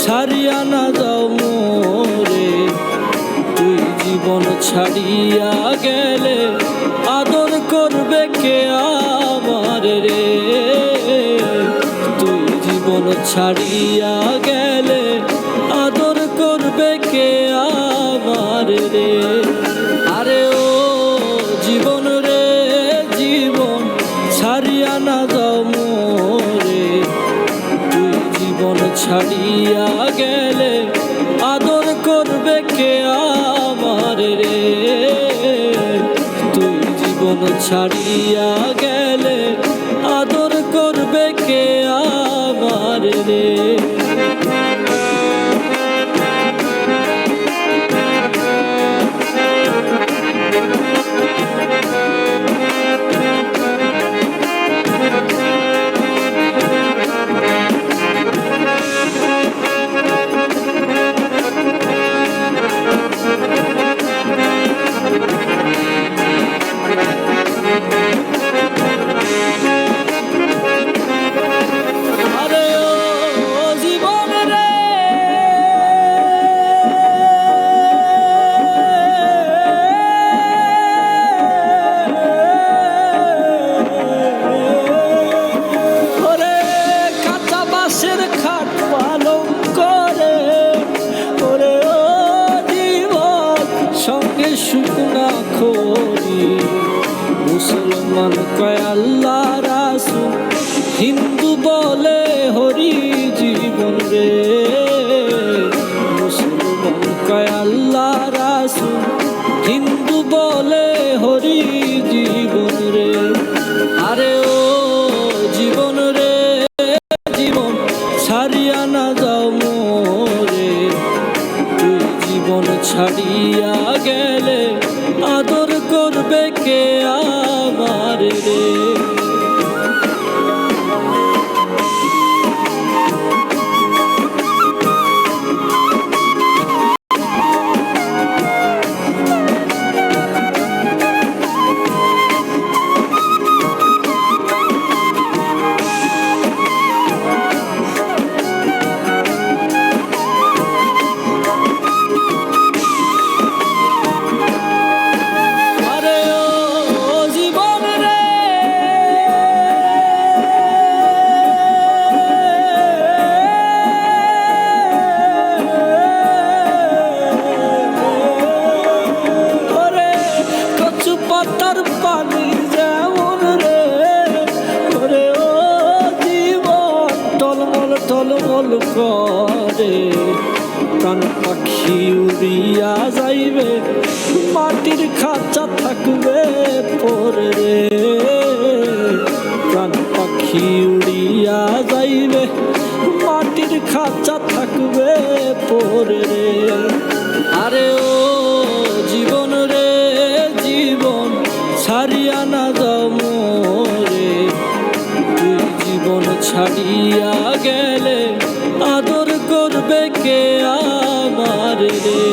ছাড়িয়া না যাও মোরে, তুই জীবন ছাড়িয়া গেলে আদর করবে কে আমার রে। তুই জীবন ছাড়িয়া গেলে আদর করবে কে আমার রে। আরে ও জীবন রে জীবন ছাড়িয়া না যাও মোরে, তুই জীবন ছাড়িয়া গেলে আদর করবে কে আমার রে। তুই জীবন ছাড়িয়া গেলে আদর করবে কে আমার রে। শুকনা খড়ি মুসলমান কয় আল্লাহ রাসূল, হিন্দু বলে হরি জীবন রে। মুসলমান কয় আল্লাহ রাসূল, হিন্দু বলে হরি জীবন রে। আরে ও জীবন রে জীবন ছাড়িয়া না যাও মোরে, তুই জীবন ছাড়িয়া গেলে আদর করবে কে আমার রে। পাতার পানি যেমন রে, ওরে ও জীবন টলমল টলমল করে। প্রাণ পাখি উড়িয়া যাইবে, মাটির খাঁচা থাকবে পরে রে। প্রাণ পাখি উড়িয়া যাইবে, মাটির খাঁচা থাকবে পরে রে। আরে ও জীবন রে জীবন ছাড়িয়া না যাও মোরে, তুই জীবন ছাড়িয়া গেলে আদর করবে কে আমার রে।